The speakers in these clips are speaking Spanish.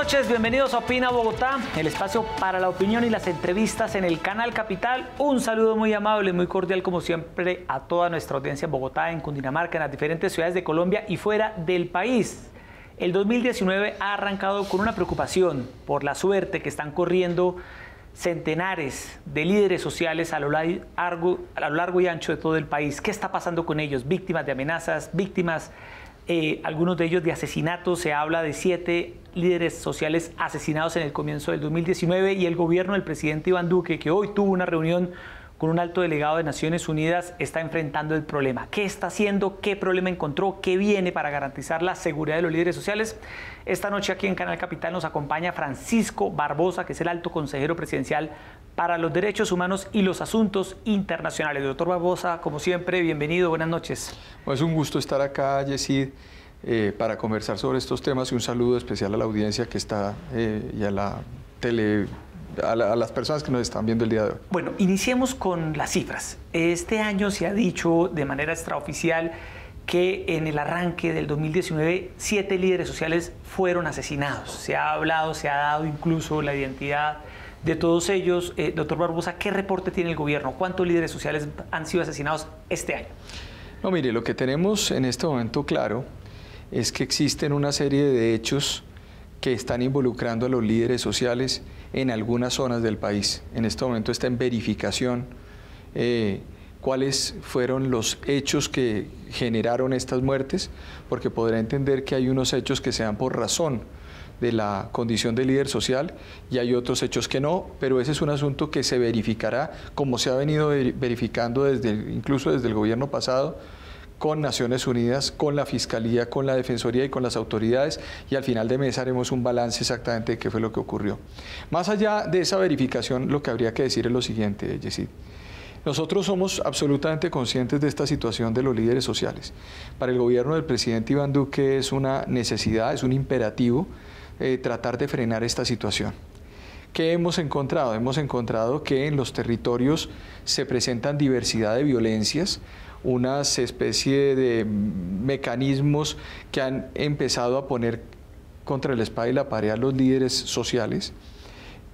noches, bienvenidos a Opina Bogotá, el espacio para la opinión y las entrevistas en el Canal Capital. Un saludo muy amable y muy cordial, como siempre, a toda nuestra audiencia en Bogotá, en Cundinamarca, en las diferentes ciudades de Colombia y fuera del país. El 2019 ha arrancado con una preocupación por la suerte que están corriendo centenares de líderes sociales a lo largo y ancho de todo el país. ¿Qué está pasando con ellos? Víctimas de amenazas, víctimas, algunos de ellos de asesinatos. Se habla de 7 líderes sociales asesinados en el comienzo del 2019 y el gobierno del presidente Iván Duque, que hoy tuvo una reunión con un alto delegado de Naciones Unidas, está enfrentando el problema. ¿Qué está haciendo? ¿Qué problema encontró? ¿Qué viene para garantizar la seguridad de los líderes sociales? Esta noche aquí en Canal Capital nos acompaña Francisco Barbosa, que es el alto consejero presidencial para los derechos humanos y los asuntos internacionales. Doctor Barbosa, como siempre, bienvenido, buenas noches. Es un gusto estar acá, Yesid, para conversar sobre estos temas y un saludo especial a la audiencia que está y a la a las personas que nos están viendo el día de hoy. Bueno, iniciemos con las cifras. Este año se ha dicho de manera extraoficial que en el arranque del 2019 7 líderes sociales fueron asesinados. Se ha hablado, se ha dado incluso la identidad de todos ellos. Doctor Barbosa, ¿qué reporte tiene el gobierno? ¿Cuántos líderes sociales han sido asesinados este año? No, mire, lo que tenemos en este momento claro es que existen una serie de hechos que están involucrando a los líderes sociales en algunas zonas del país. En este momento está en verificación cuáles fueron los hechos que generaron estas muertes, porque podrá entender que hay unos hechos que se dan por razón de la condición de líder social y hay otros hechos que no, pero ese es un asunto que se verificará, como se ha venido verificando incluso desde el gobierno pasado, con Naciones Unidas, con la Fiscalía, con la Defensoría y con las autoridades, y al final de mes haremos un balance exactamente de qué fue lo que ocurrió. Más allá de esa verificación, lo que habría que decir es lo siguiente, Yesid. Nosotros somos absolutamente conscientes de esta situación de los líderes sociales. Para el gobierno del presidente Iván Duque es una necesidad, es un imperativo tratar de frenar esta situación. ¿Qué hemos encontrado? Hemos encontrado que en los territorios se presentan diversidad de violencias, unas especie de mecanismos que han empezado a poner contra la espada y la pared a los líderes sociales,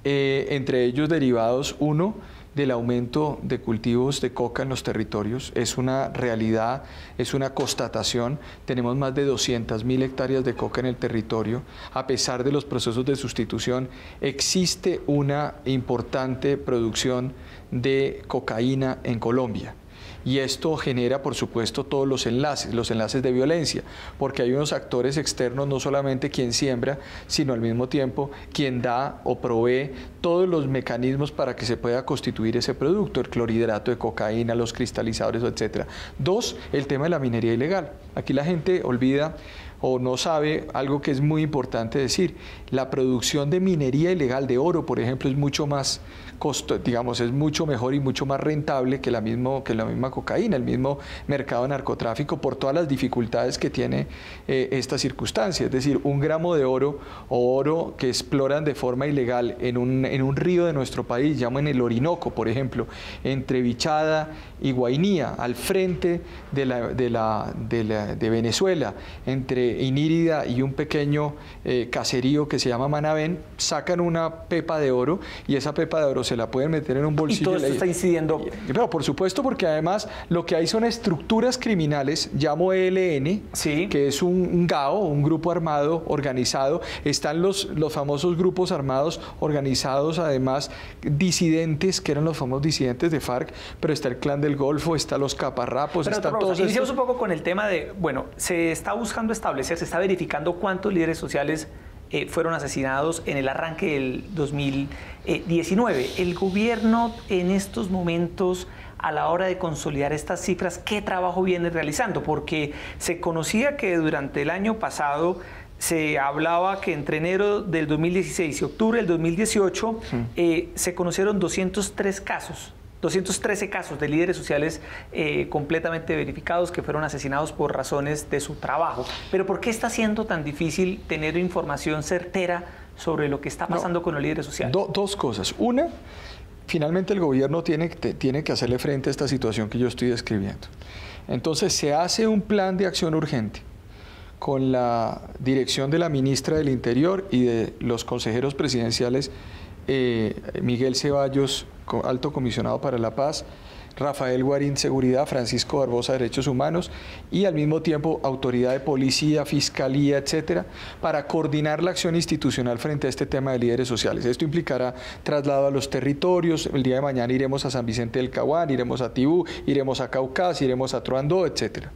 entre ellos derivados, uno, del aumento de cultivos de coca en los territorios. Es una realidad, es una constatación. Tenemos más de 200.000 hectáreas de coca en el territorio. A pesar de los procesos de sustitución, existe una importante producción de cocaína en Colombia. Y esto genera, por supuesto, todos los enlaces de violencia, porque hay unos actores externos, no solamente quien siembra, sino al mismo tiempo quien da o provee todos los mecanismos para que se pueda constituir ese producto, el clorhidrato de cocaína, los cristalizadores, etc. 2, el tema de la minería ilegal. Aquí la gente olvida o no sabe algo que es muy importante decir. La producción de minería ilegal de oro, por ejemplo, es mucho más es mucho mejor y mucho más rentable que la misma cocaína, el mismo mercado de narcotráfico, por todas las dificultades que tiene esta circunstancia. Es decir, 1 gramo de oro o oro que exploran de forma ilegal en un río de nuestro país, llaman el Orinoco, por ejemplo, entre Vichada y Guainía, al frente de Venezuela, entre Inírida y un pequeño caserío que se llama Manabén, sacan una pepa de oro y esa pepa de oro se la pueden meter en un bolsillo. ¿Y todo esto está incidiendo? Pero por supuesto, porque además lo que hay son estructuras criminales, llamo ELN, sí, que es un GAO, un grupo armado organizado. Están los famosos grupos armados organizados, además disidentes, que eran los famosos disidentes de FARC, pero está el Clan del Golfo, están los caparrapos, pero están todos. Iniciamos un poco con el tema de, bueno, se está buscando establecer, se está verificando cuántos líderes sociales fueron asesinados en el arranque del 2019. El gobierno en estos momentos, a la hora de consolidar estas cifras, ¿qué trabajo viene realizando? Porque se conocía que durante el año pasado se hablaba que entre enero del 2016 y octubre del 2018 se conocieron 213 casos de líderes sociales completamente verificados que fueron asesinados por razones de su trabajo. Pero ¿por qué está siendo tan difícil tener información certera sobre lo que está pasando con los líderes sociales? Dos cosas. Una, finalmente el gobierno tiene que hacerle frente a esta situación que yo estoy describiendo. Entonces se hace un plan de acción urgente con la dirección de la ministra del Interior y de los consejeros presidenciales Miguel Ceballos, alto comisionado para la paz, Rafael Guarín, Seguridad, Francisco Barbosa, Derechos Humanos, y al mismo tiempo autoridad de policía, fiscalía, etcétera, para coordinar la acción institucional frente a este tema de líderes sociales. Esto implicará traslado a los territorios. El día de mañana iremos a San Vicente del Caguán, iremos a Tibú, iremos a Caucás, iremos a Truandó, etcétera.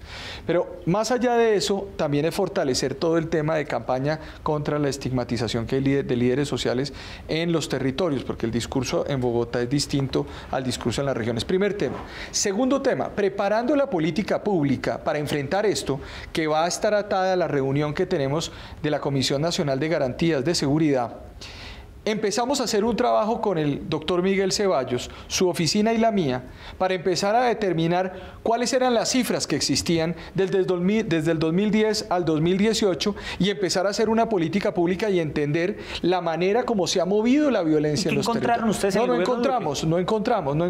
Pero más allá de eso, también es fortalecer todo el tema de campaña contra la estigmatización que hay de líderes sociales en los territorios, porque el discurso en Bogotá es distinto al discurso en las regiones. Primer tema. Segundo tema, preparando la política pública para enfrentar esto, que va a estar atada a la reunión que tenemos de la Comisión Nacional de Garantías de Seguridad. Empezamos a hacer un trabajo con el doctor Miguel Ceballos, su oficina y la mía, para empezar a determinar cuáles eran las cifras que existían desde el 2010 al 2018 y empezar a hacer una política pública y entender la manera como se ha movido la violencia en los territorios. ¿Ustedes no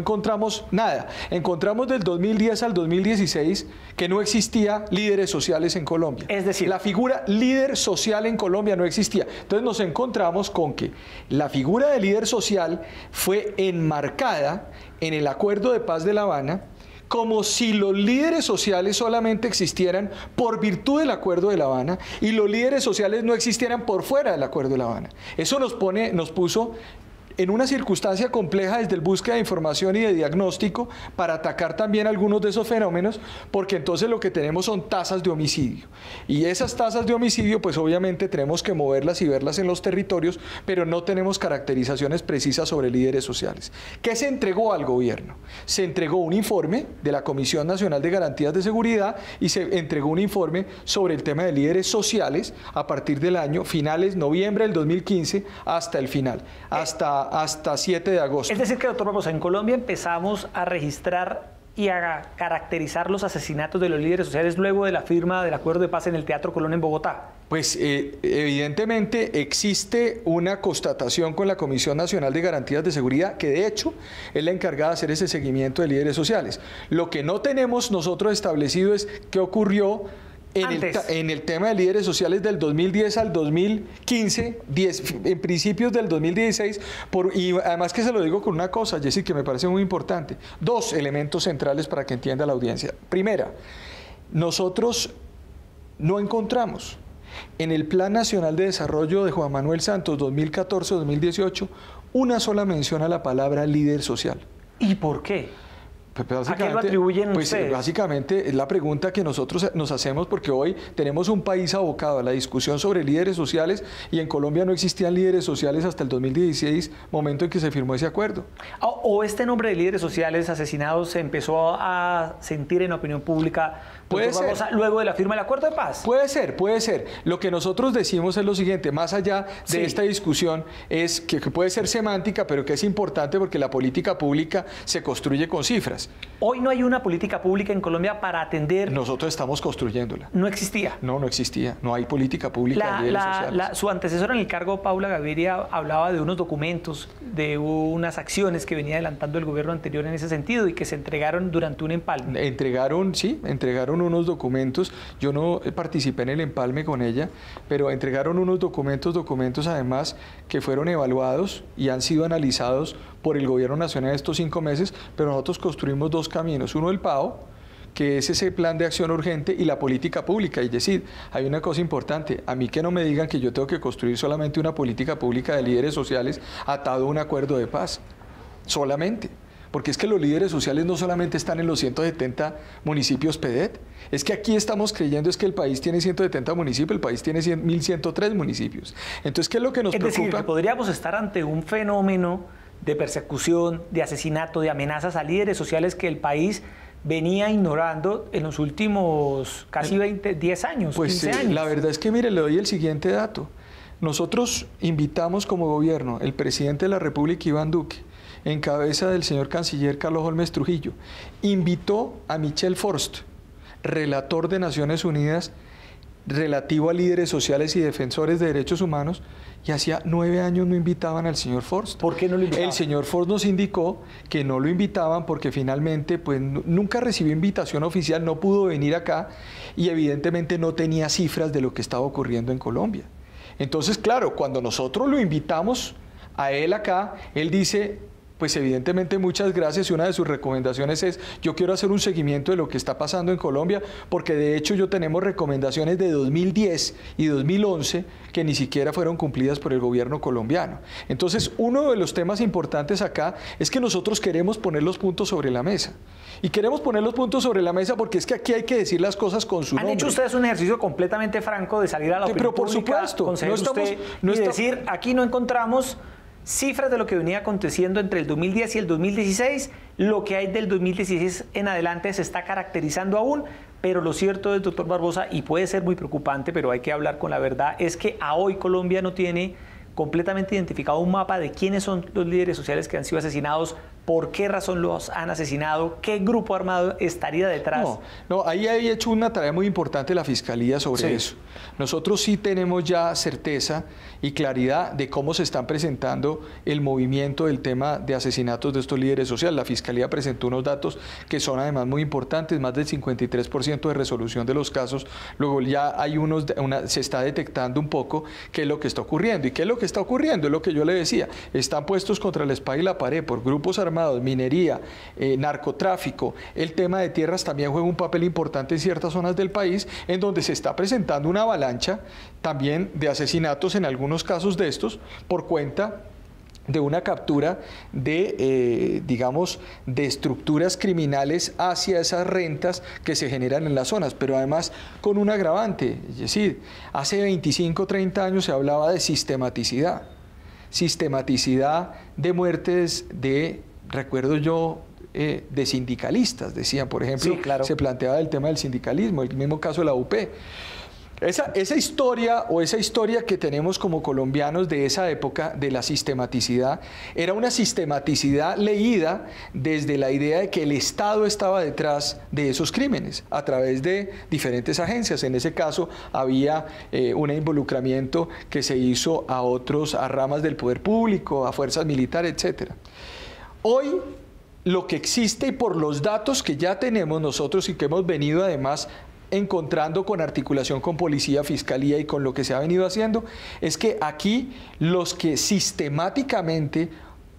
encontramos nada. Encontramos del 2010 al 2016 que no existía líderes sociales en Colombia. Es decir, la figura líder social en Colombia no existía. Entonces nos encontramos con que la figura de líder social fue enmarcada en el Acuerdo de Paz de La Habana como si los líderes sociales solamente existieran por virtud del Acuerdo de La Habana y los líderes sociales no existieran por fuera del Acuerdo de La Habana. Eso nos puso en una circunstancia compleja desde el búsqueda de información y de diagnóstico para atacar también algunos de esos fenómenos, porque entonces lo que tenemos son tasas de homicidio. Y esas tasas de homicidio, pues obviamente tenemos que moverlas y verlas en los territorios, pero no tenemos caracterizaciones precisas sobre líderes sociales. ¿Qué se entregó al gobierno? Se entregó un informe de la Comisión Nacional de Garantías de Seguridad y se entregó un informe sobre el tema de líderes sociales a partir del año finales, noviembre del 2015 hasta el final, hasta 7 de agosto. Es decir que, doctor Barbosa, en Colombia empezamos a registrar y a caracterizar los asesinatos de los líderes sociales luego de la firma del Acuerdo de Paz en el Teatro Colón en Bogotá. Pues evidentemente existe una constatación con la Comisión Nacional de Garantías de Seguridad, que de hecho es la encargada de hacer ese seguimiento de líderes sociales. Lo que no tenemos nosotros establecido es qué ocurrió en el tema de líderes sociales del 2010 al 2015, en principios del 2016, y además que se lo digo con una cosa, Jessy, que me parece muy importante. Dos elementos centrales para que entienda la audiencia. Primera, nosotros no encontramos en el Plan Nacional de Desarrollo de Juan Manuel Santos 2014-2018 una sola mención a la palabra líder social. ¿Y por qué? ¿A qué lo atribuyen ustedes? Básicamente es la pregunta que nosotros nos hacemos, porque hoy tenemos un país abocado a la discusión sobre líderes sociales y en Colombia no existían líderes sociales hasta el 2016, momento en que se firmó ese acuerdo. ¿O este nombre de líderes sociales asesinados se empezó a sentir en la opinión pública luego de la firma del Acuerdo de Paz? Puede ser. Lo que nosotros decimos es lo siguiente, más allá de esta discusión, es que puede ser semántica, pero que es importante porque la política pública se construye con cifras. Hoy no hay una política pública en Colombia para atender... Nosotros estamos construyéndola. ¿No existía? No existía. No hay política pública de líderes sociales. Su antecesora en el cargo, Paula Gaviria, hablaba de unos documentos, de unas acciones que venía adelantando el gobierno anterior en ese sentido y que se entregaron durante un empalme. Entregaron unos documentos. Yo no participé en el empalme con ella, pero entregaron unos documentos además que fueron evaluados y han sido analizados por el gobierno nacional estos 5 meses, pero nosotros construimos 2 caminos. Uno, el PAO, que es ese plan de acción urgente, y la política pública. Y decir, hay una cosa importante, a mí que no me digan que yo tengo que construir solamente una política pública de líderes sociales atado a un acuerdo de paz, solamente. Porque es que los líderes sociales no solamente están en los 170 municipios PEDET, es que aquí estamos creyendo es que el país tiene 170 municipios, el país tiene 1.103 municipios. Entonces, ¿qué es lo que nos preocupa? Es decir, que podríamos estar ante un fenómeno de persecución, de asesinato, de amenazas a líderes sociales que el país venía ignorando en los últimos casi 10 años, pues 15 años. La verdad es que, mire, le doy el siguiente dato. Nosotros invitamos como gobierno, el presidente de la República, Iván Duque, en cabeza del señor canciller Carlos Holmes Trujillo, invitó a Michel Forst, relator de Naciones Unidas, relativo a líderes sociales y defensores de derechos humanos, y hacía 9 años no invitaban al señor Forst. ¿Por qué no lo invitaban? El señor Forst nos indicó que no lo invitaban porque finalmente pues, nunca recibió invitación oficial, no pudo venir acá y evidentemente no tenía cifras de lo que estaba ocurriendo en Colombia. Entonces, claro, cuando nosotros lo invitamos a él acá, él dice, pues evidentemente muchas gracias, y una de sus recomendaciones es, yo quiero hacer un seguimiento de lo que está pasando en Colombia, porque de hecho yo tenemos recomendaciones de 2010 y 2011 que ni siquiera fueron cumplidas por el gobierno colombiano. Entonces, uno de los temas importantes acá es que nosotros queremos poner los puntos sobre la mesa. Y queremos poner los puntos sobre la mesa porque es que aquí hay que decir las cosas con su nombre. ¿Han hecho ustedes un ejercicio completamente franco de salir a la opinión pero por pública, supuesto, y decir, aquí no encontramos cifras de lo que venía aconteciendo entre el 2010 y el 2016, lo que hay del 2016 en adelante se está caracterizando aún, pero lo cierto es, doctor Barbosa, y puede ser muy preocupante, pero hay que hablar con la verdad, es que a hoy Colombia no tiene completamente identificado un mapa de quiénes son los líderes sociales que han sido asesinados, por qué razón los han asesinado, qué grupo armado estaría detrás. No, ahí ha hecho una tarea muy importante la Fiscalía sobre eso. Nosotros sí tenemos ya certeza y claridad de cómo se están presentando el movimiento del tema de asesinatos de estos líderes sociales. La Fiscalía presentó unos datos que son además muy importantes, más del 53% de resolución de los casos. Luego ya hay se está detectando un poco qué es lo que está ocurriendo. ¿Y qué es lo que está ocurriendo? Es lo que yo le decía. Están puestos contra la espada y la pared por grupos armados, minería, narcotráfico. El tema de tierras también juega un papel importante en ciertas zonas del país, en donde se está presentando una avalancha también de asesinatos en algunos casos de estos por cuenta de una captura de, digamos, de estructuras criminales hacia esas rentas que se generan en las zonas, pero además con un agravante, es decir, hace 25, 30 años se hablaba de sistematicidad de muertes de, recuerdo yo, de sindicalistas, decían, por ejemplo, sí, claro, se planteaba el tema del sindicalismo, el mismo caso de la UP. Esa historia que tenemos como colombianos de esa época de la sistematicidad, era una sistematicidad leída desde la idea de que el Estado estaba detrás de esos crímenes, a través de diferentes agencias. En ese caso había un involucramiento que se hizo a ramas del poder público, a fuerzas militares, etc. Hoy, lo que existe, y por los datos que ya tenemos nosotros y que hemos venido además encontrando con articulación con policía, fiscalía y con lo que se ha venido haciendo, es que aquí los que sistemáticamente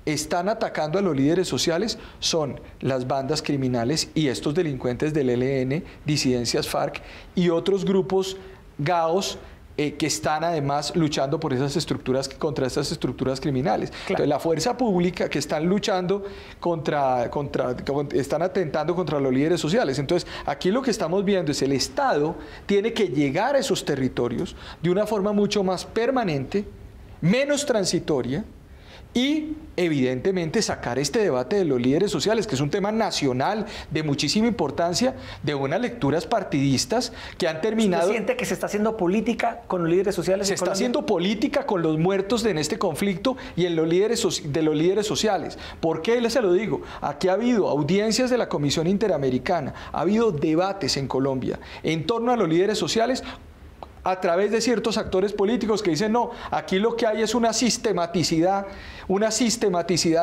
están atacando a los líderes sociales son las bandas criminales y estos delincuentes del ELN, disidencias FARC y otros grupos GAOs que están además luchando por esas estructuras, contra estas estructuras criminales. Claro. Entonces, la fuerza pública que están luchando están atentando contra los líderes sociales. Entonces, aquí lo que estamos viendo es el Estado tiene que llegar a esos territorios de una forma mucho más permanente, menos transitoria, y evidentemente sacar este debate de los líderes sociales, que es un tema nacional de muchísima importancia, de unas lecturas partidistas que han terminado... ¿Usted siente que se está haciendo política con los líderes sociales? Se está haciendo política con los muertos en este conflicto y en los líderes sociales. ¿Por qué se lo digo? Aquí ha habido audiencias de la Comisión Interamericana, ha habido debates en Colombia en torno a los líderes sociales, a través de ciertos actores políticos que dicen, no, aquí lo que hay es una sistematicidad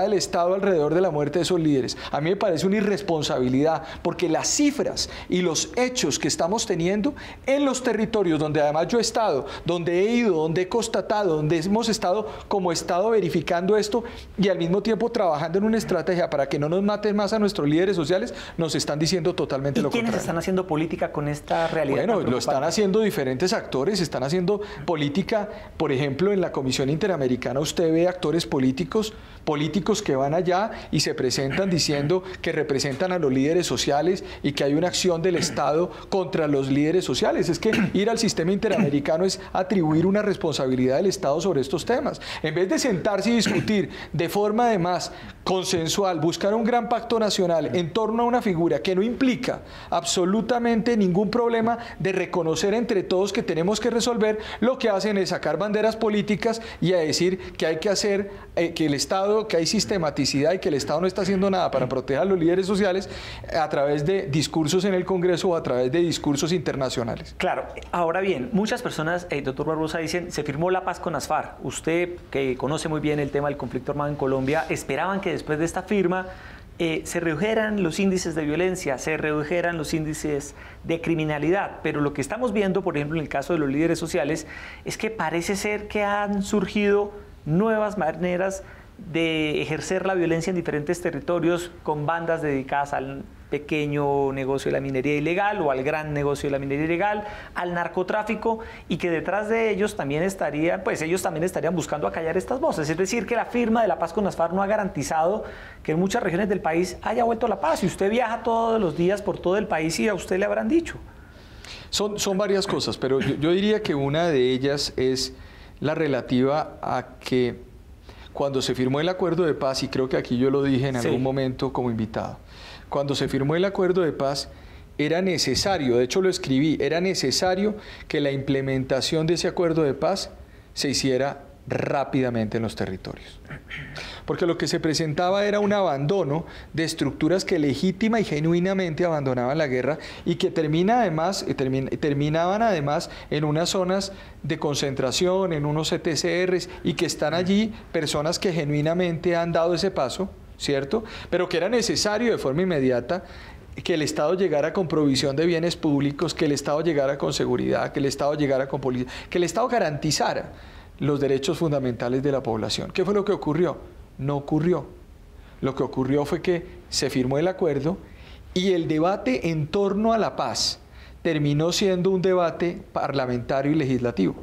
del Estado alrededor de la muerte de esos líderes. A mí me parece una irresponsabilidad, porque las cifras y los hechos que estamos teniendo en los territorios donde además yo he estado, donde he ido, donde he constatado, donde hemos estado como Estado verificando esto y al mismo tiempo trabajando en una estrategia para que no nos maten más a nuestros líderes sociales, nos están diciendo totalmente lo contrario. ¿Quiénes están haciendo política con esta realidad? Bueno, lo están haciendo diferentes actores, están haciendo política, por ejemplo, en la Comisión Interamericana usted ve actores políticos que van allá y se presentan diciendo que representan a los líderes sociales y que hay una acción del Estado contra los líderes sociales. Es que ir al sistema interamericano es atribuir una responsabilidad del Estado sobre estos temas. En vez de sentarse y discutir de forma además consensual, buscar un gran pacto nacional en torno a una figura que no implica absolutamente ningún problema de reconocer entre todos que tenemos que resolver, lo que hacen es sacar banderas políticas y a decir que hay que hacer, que el Estado que hay sistematicidad y que el Estado no está haciendo nada para proteger a los líderes sociales a través de discursos en el Congreso o a través de discursos internacionales. Claro, ahora bien, muchas personas, doctor Barbosa, dicen, se firmó la paz con las FARC. Usted, que conoce muy bien el tema del conflicto armado en Colombia, esperaban que después de esta firma se redujeran los índices de violencia, se redujeran los índices de criminalidad, pero lo que estamos viendo, por ejemplo, en el caso de los líderes sociales, es que parece ser que han surgido nuevas maneras de ejercer la violencia en diferentes territorios con bandas dedicadas al pequeño negocio de la minería ilegal o al gran negocio de la minería ilegal, al narcotráfico, y que detrás de ellos también estarían buscando acallar estas voces. Es decir, que la firma de la paz con las FARC no ha garantizado que en muchas regiones del país haya vuelto la paz. Y usted viaja todos los días por todo el país y a usted le habrán dicho. Son varias cosas, pero yo diría que una de ellas es la relativa a que cuando se firmó el acuerdo de paz, y creo que aquí yo lo dije en algún momento como invitado, cuando se firmó el acuerdo de paz era necesario, de hecho lo escribí, era necesario que la implementación de ese acuerdo de paz se hiciera rápidamente en los territorios. Porque lo que se presentaba era un abandono de estructuras que legítima y genuinamente abandonaban la guerra y que terminaban además en unas zonas de concentración, en unos ETCRs, y que están allí personas que genuinamente han dado ese paso, ¿cierto? Pero que era necesario de forma inmediata que el Estado llegara con provisión de bienes públicos, que el Estado llegara con seguridad, que el Estado llegara con policía, que el Estado garantizara los derechos fundamentales de la población. ¿Qué fue lo que ocurrió? No ocurrió. Lo que ocurrió fue que se firmó el acuerdo y el debate en torno a la paz terminó siendo un debate parlamentario y legislativo.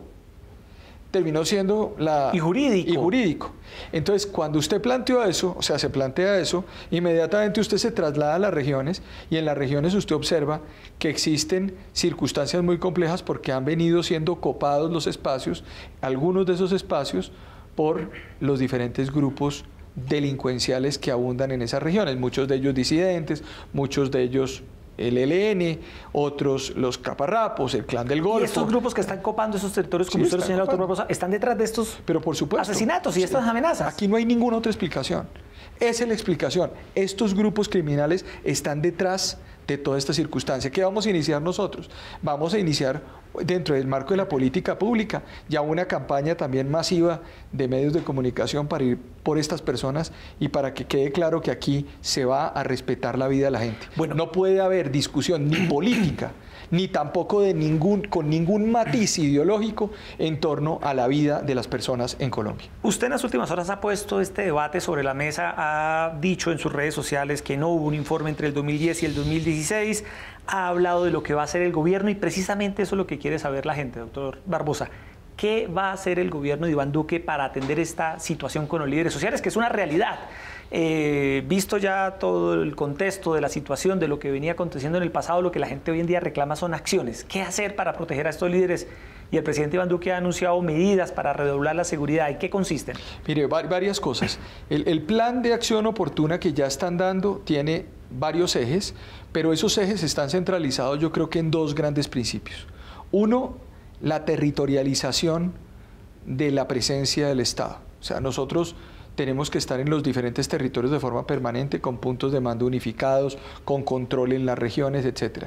Terminó siendo y jurídico. Entonces, cuando usted planteó eso, o sea, se plantea eso, inmediatamente usted se traslada a las regiones y en las regiones usted observa que existen circunstancias muy complejas porque han venido siendo copados los espacios, algunos de esos espacios, por los diferentes grupos delincuenciales que abundan en esas regiones, muchos de ellos disidentes, muchos de ellos el ELN, otros los caparrapos, el Clan del Golfo. Y estos grupos que están copando esos territorios, como usted lo señala, doctor Barbosa, están detrás de estos asesinatos y estas amenazas. Aquí no hay ninguna otra explicación. Esa es la explicación. Estos grupos criminales están detrás de toda esta circunstancia. ¿Qué vamos a iniciar nosotros? Vamos a iniciar, dentro del marco de la política pública, ya una campaña también masiva de medios de comunicación para ir por estas personas y para que quede claro que aquí se va a respetar la vida de la gente. Bueno, no puede haber discusión ni política, ni tampoco con ningún matiz ideológico en torno a la vida de las personas en Colombia. Usted en las últimas horas ha puesto este debate sobre la mesa, ha dicho en sus redes sociales que no hubo un informe entre el 2010 y el 2016, ha hablado de lo que va a hacer el gobierno y precisamente eso es lo que quiere saber la gente, doctor Barbosa. ¿Qué va a hacer el gobierno de Iván Duque para atender esta situación con los líderes sociales, que es una realidad? Visto ya todo el contexto de la situación, de lo que venía aconteciendo en el pasado, lo que la gente hoy en día reclama son acciones. ¿Qué hacer para proteger a estos líderes? Y el presidente Iván Duque ha anunciado medidas para redoblar la seguridad. ¿Y qué consisten? Mire, varias cosas. El plan de acción oportuna que ya están dando tiene varios ejes, pero esos ejes están centralizados yo creo que en dos grandes principios. Uno, la territorialización de la presencia del Estado. O sea, nosotros tenemos que estar en los diferentes territorios de forma permanente, con puntos de mando unificados, con control en las regiones, etc.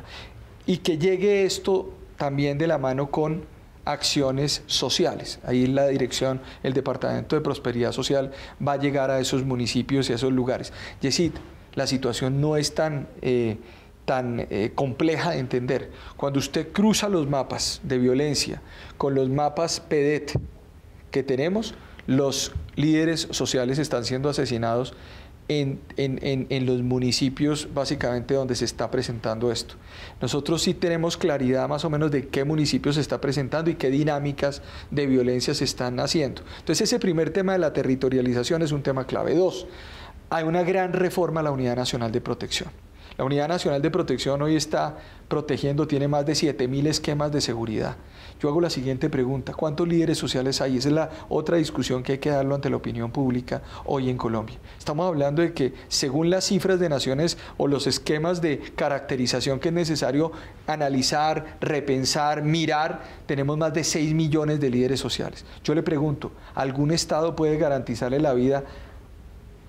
Y que llegue esto también de la mano con acciones sociales. Ahí la dirección, el Departamento de Prosperidad Social va a llegar a esos municipios y a esos lugares. Yesid, la situación no es tan compleja de entender. Cuando usted cruza los mapas de violencia con los mapas PEDET que tenemos, los líderes sociales están siendo asesinados en los municipios básicamente donde se está presentando esto. Nosotros sí tenemos claridad más o menos de qué municipios se está presentando y qué dinámicas de violencia se están haciendo. Entonces ese primer tema de la territorialización es un tema clave. Dos, hay una gran reforma a la Unidad Nacional de Protección. La Unidad Nacional de Protección hoy está protegiendo, tiene más de 7.000 esquemas de seguridad. Yo hago la siguiente pregunta: ¿cuántos líderes sociales hay? Esa es la otra discusión que hay que darlo ante la opinión pública hoy en Colombia. Estamos hablando de que según las cifras de Naciones o los esquemas de caracterización que es necesario analizar, repensar, mirar, tenemos más de 6 millones de líderes sociales. Yo le pregunto, ¿algún Estado puede garantizarle la vida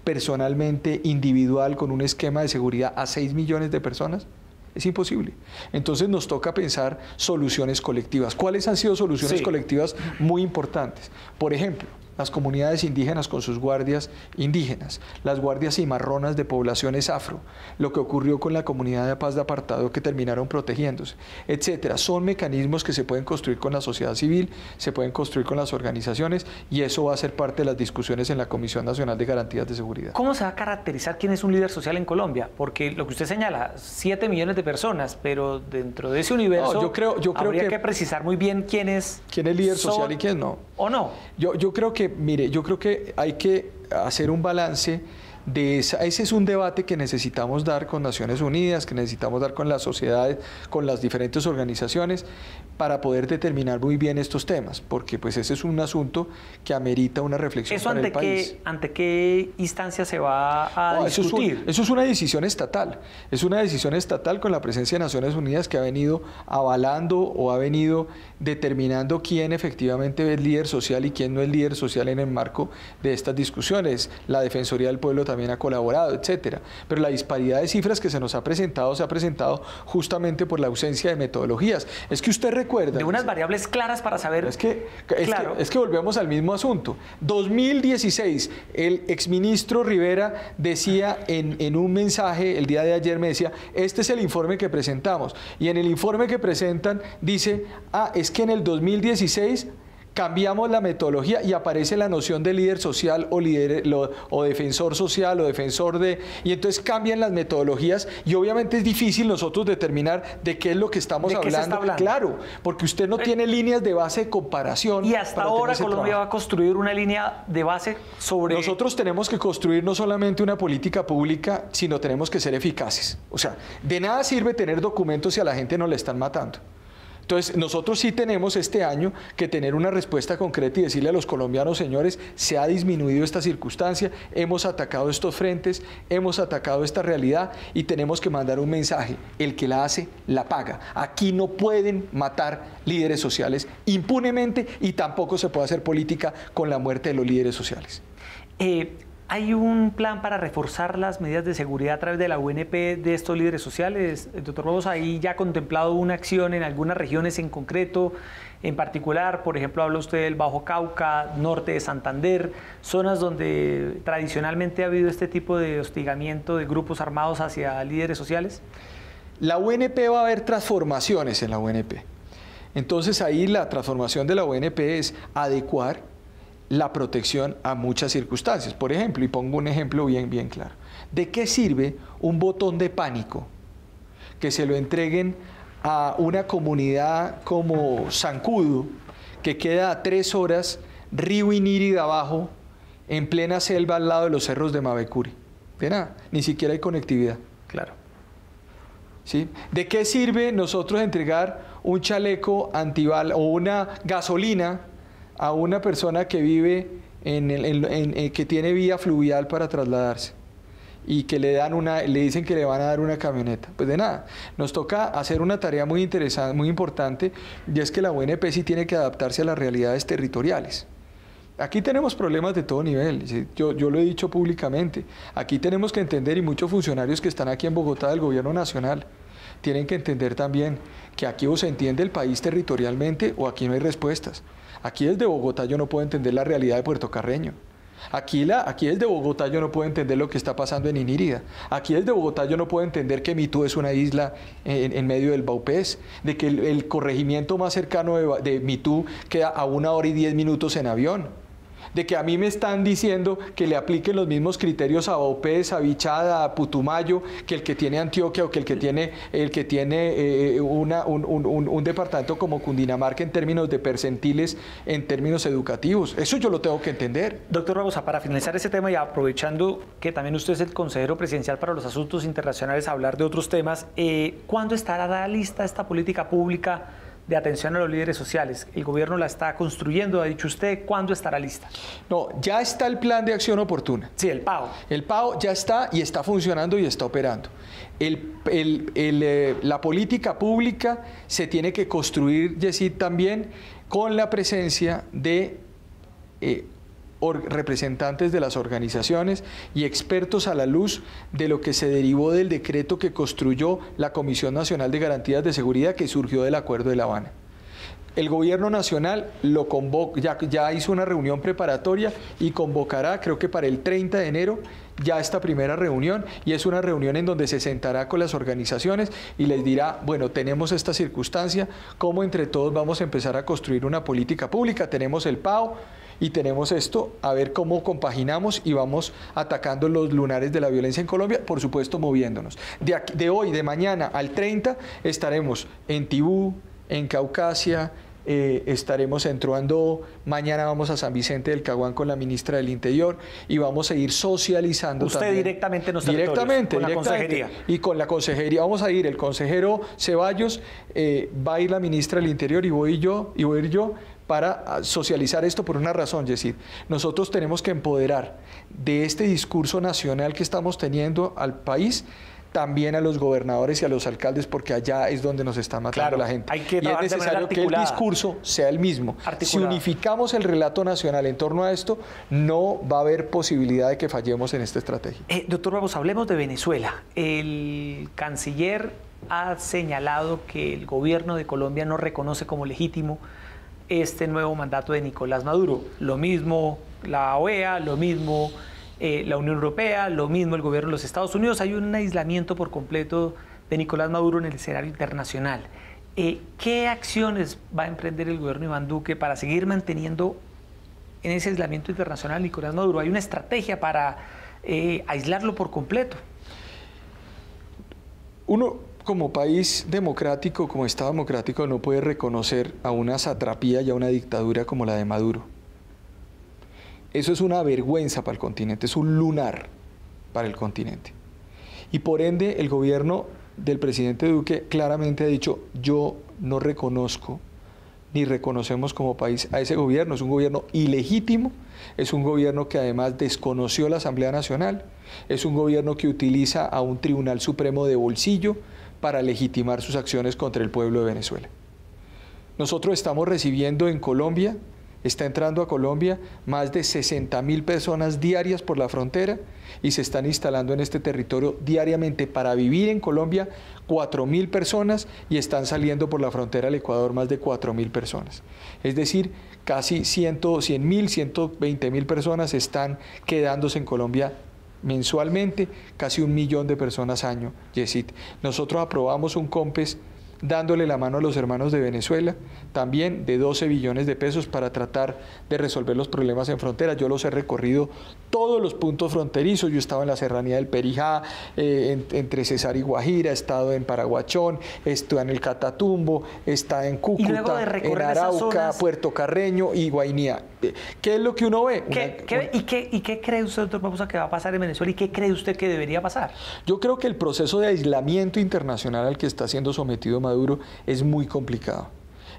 personalmente, individual, con un esquema de seguridad a 6 millones de personas? Es imposible. Entonces nos toca pensar soluciones colectivas. ¿Cuáles han sido soluciones colectivas muy importantes? Por ejemplo, las comunidades indígenas con sus guardias indígenas, las guardias cimarronas de poblaciones afro, lo que ocurrió con la comunidad de Paz de Apartado que terminaron protegiéndose, etcétera. Son mecanismos que se pueden construir con la sociedad civil, se pueden construir con las organizaciones y eso va a ser parte de las discusiones en la Comisión Nacional de Garantías de Seguridad. ¿Cómo se va a caracterizar quién es un líder social en Colombia? Porque lo que usted señala, 7 millones de personas, pero dentro de ese universo habría que precisar muy bien quién es líder social y quién no. ¿O no? Yo creo que, mire, yo creo que hay que hacer un balance de ese es un debate que necesitamos dar con Naciones Unidas, que necesitamos dar con las sociedades, con las diferentes organizaciones, para poder determinar muy bien estos temas, porque pues ese es un asunto que amerita una reflexión para el país. ¿Ante qué instancia se va a discutir? Eso es una decisión estatal, es una decisión estatal con la presencia de Naciones Unidas que ha venido avalando o ha venido determinando quién efectivamente es líder social y quién no es líder social en el marco de estas discusiones. La Defensoría del Pueblo también ha colaborado, etcétera. Pero la disparidad de cifras que se nos ha presentado justamente por la ausencia de metodologías. Es que usted recuerda... De unas variables claras para saber... Es que volvemos al mismo asunto. 2016, el exministro Rivera decía en un mensaje el día de ayer, me decía, este es el informe que presentamos. Y en el informe que presentan dice, es que en el 2016... cambiamos la metodología y aparece la noción de líder social o defensor social o defensor de... Y entonces cambian las metodologías y obviamente es difícil nosotros determinar de qué es lo que estamos hablando. Claro, porque usted no tiene líneas de base de comparación. Y hasta ahora Colombia va a construir una línea de base sobre... Nosotros tenemos que construir no solamente una política pública, sino tenemos que ser eficaces. O sea, de nada sirve tener documentos si a la gente no le están matando. Entonces, nosotros sí tenemos este año que tener una respuesta concreta y decirle a los colombianos, señores, se ha disminuido esta circunstancia, hemos atacado estos frentes, hemos atacado esta realidad y tenemos que mandar un mensaje. El que la hace, la paga. Aquí no pueden matar líderes sociales impunemente y tampoco se puede hacer política con la muerte de los líderes sociales. ¿Hay un plan para reforzar las medidas de seguridad a través de la UNP de estos líderes sociales? Doctor Robos, ¿ahí ya ha contemplado una acción en algunas regiones en concreto? En particular, por ejemplo, habla usted del Bajo Cauca, norte de Santander, zonas donde tradicionalmente ha habido este tipo de hostigamiento de grupos armados hacia líderes sociales. La UNP va a haber transformaciones en la UNP. Entonces ahí la transformación de la UNP es adecuar la protección a muchas circunstancias. Por ejemplo, y pongo un ejemplo bien claro. ¿De qué sirve un botón de pánico que se lo entreguen a una comunidad como Zancudo, que queda a 3 horas, río Iniri de abajo, en plena selva al lado de los cerros de Mavecure? De nada, ni siquiera hay conectividad. Claro. ¿Sí? ¿De qué sirve nosotros entregar un chaleco antibala o una gasolina a una persona que vive que tiene vía fluvial para trasladarse y que le dicen que le van a dar una camioneta? Pues de nada, nos toca hacer una tarea muy interesante, muy importante, y es que la UNP sí tiene que adaptarse a las realidades territoriales. Aquí tenemos problemas de todo nivel, yo lo he dicho públicamente, aquí tenemos que entender, y muchos funcionarios que están aquí en Bogotá del gobierno nacional tienen que entender también que aquí o se entiende el país territorialmente o aquí no hay respuestas. Aquí desde Bogotá yo no puedo entender la realidad de Puerto Carreño. Aquí desde Bogotá yo no puedo entender lo que está pasando en Inírida. Aquí desde Bogotá yo no puedo entender que Mitú es una isla en medio del Baupés, de que el corregimiento más cercano de Mitú queda a 1 hora y 10 minutos en avión. De que a mí me están diciendo que le apliquen los mismos criterios a Baupés, a Bichada, a Putumayo, que el que tiene Antioquia o que el que tiene un departamento como Cundinamarca en términos de percentiles, en términos educativos. Eso yo lo tengo que entender. Doctor Rabosa, para finalizar ese tema y aprovechando que también usted es el consejero presidencial para los asuntos internacionales, a hablar de otros temas, ¿cuándo estará lista esta política pública de atención a los líderes sociales? El gobierno la está construyendo, ha dicho usted. ¿Cuándo estará lista? No, ya está el plan de acción oportuna. Sí, el PAO. El PAO ya está y está funcionando y está operando. La política pública se tiene que construir, Yesid, también con la presencia de representantes de las organizaciones y expertos a la luz de lo que se derivó del decreto que construyó la Comisión Nacional de Garantías de Seguridad que surgió del Acuerdo de La Habana. El gobierno nacional lo ya hizo una reunión preparatoria y convocará, creo que para el 30 de enero, ya esta primera reunión, y es una reunión en donde se sentará con las organizaciones y les dirá, bueno, tenemos esta circunstancia, ¿cómo entre todos vamos a empezar a construir una política pública? Tenemos el PAO y tenemos esto, a ver cómo compaginamos y vamos atacando los lunares de la violencia en Colombia, por supuesto moviéndonos. De hoy, de mañana al 30, estaremos en Tibú, en Caucasia, estaremos en Truandó, mañana vamos a San Vicente del Caguán con la ministra del Interior y vamos a ir socializando. Usted también, directamente en los directamente, con la consejería. Y con la consejería vamos a ir, el consejero Ceballos, va a ir la ministra del Interior y voy a ir yo para socializar esto por una razón, Yesid. Nosotros tenemos que empoderar de este discurso nacional que estamos teniendo al país, también a los gobernadores y a los alcaldes, porque allá es donde nos está matando la gente. Hay que y es necesario que el discurso sea el mismo. Si unificamos el relato nacional en torno a esto, no va a haber posibilidad de que fallemos en esta estrategia. Doctor Ramos, hablemos de Venezuela. El canciller ha señalado que el gobierno de Colombia no reconoce como legítimo este nuevo mandato de Nicolás Maduro. Lo mismo la OEA, lo mismo la Unión Europea, lo mismo el gobierno de los Estados Unidos. Hay un aislamiento por completo de Nicolás Maduro en el escenario internacional. ¿Qué acciones va a emprender el gobierno de Iván Duque para seguir manteniendo en ese aislamiento internacional Nicolás Maduro? ¿Hay una estrategia para aislarlo por completo? Uno, como país democrático, como Estado democrático, no puede reconocer a una satrapía y a una dictadura como la de Maduro. Eso es una vergüenza para el continente, es un lunar para el continente. Y por ende, el gobierno del presidente Duque claramente ha dicho, yo no reconozco ni reconocemos como país a ese gobierno. Es un gobierno ilegítimo, es un gobierno que además desconoció la Asamblea Nacional, es un gobierno que utiliza a un Tribunal Supremo de bolsillo para legitimar sus acciones contra el pueblo de Venezuela. Nosotros estamos recibiendo en Colombia, está entrando a Colombia más de 60.000 personas diarias por la frontera y se están instalando en este territorio diariamente para vivir en Colombia 4.000 personas y están saliendo por la frontera al Ecuador más de 4.000 personas. Es decir, casi 100.000, 120.000 personas están quedándose en Colombia mensualmente, casi 1 millón de personas año, Yesid. Nosotros aprobamos un COMPES dándole la mano a los hermanos de Venezuela, también de 12 billones de pesos para tratar de resolver los problemas en frontera. Yo los he recorrido todos los puntos fronterizos, yo he estado en la serranía del Perijá, entre Cesar y Guajira, he estado en Paraguachón, he estado en el Catatumbo, he estado en Cúcuta, en Arauca, Puerto Carreño y Guainía. ¿Qué es lo que uno ve? ¿Y qué cree usted, doctor Barbosa, que va a pasar en Venezuela y qué cree usted que debería pasar? Yo creo que el proceso de aislamiento internacional al que está siendo sometido Maduro es muy complicado.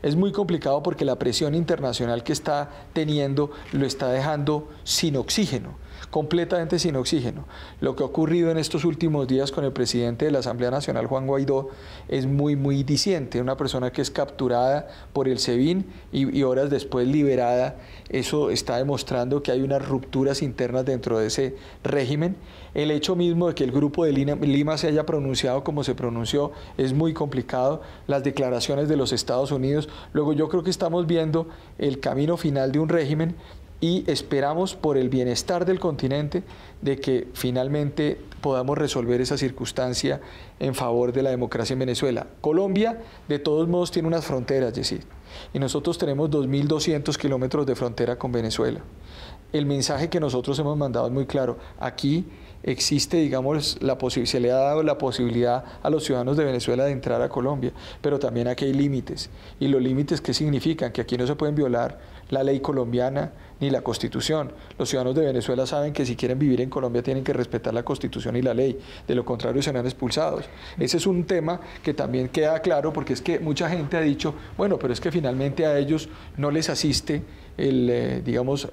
Es muy complicado porque la presión internacional que está teniendo lo está dejando sin oxígeno, completamente sin oxígeno. Lo que ha ocurrido en estos últimos días con el presidente de la Asamblea Nacional, Juan Guaidó, es muy diciente. Una persona que es capturada por el SEBIN y horas después liberada. Eso está demostrando que hay unas rupturas internas dentro de ese régimen. El hecho mismo de que el grupo de Lima se haya pronunciado como se pronunció es muy complicado. Las declaraciones de los Estados Unidos. Luego yo creo que estamos viendo el camino final de un régimen y esperamos por el bienestar del continente de que finalmente podamos resolver esa circunstancia en favor de la democracia en Venezuela. Colombia, de todos modos, tiene unas fronteras, Yesid, y nosotros tenemos 2.200 kilómetros de frontera con Venezuela. El mensaje que nosotros hemos mandado es muy claro. Aquí existe, digamos, se le ha dado la posibilidad a los ciudadanos de Venezuela de entrar a Colombia, pero también aquí hay límites. ¿Y los límites qué significan? Que aquí no se pueden violar la ley colombiana ni la Constitución. Los ciudadanos de Venezuela saben que si quieren vivir en Colombia tienen que respetar la Constitución y la ley, de lo contrario serán expulsados. Ese es un tema que también queda claro, porque es que mucha gente ha dicho, bueno, pero es que finalmente a ellos no les asiste digamos,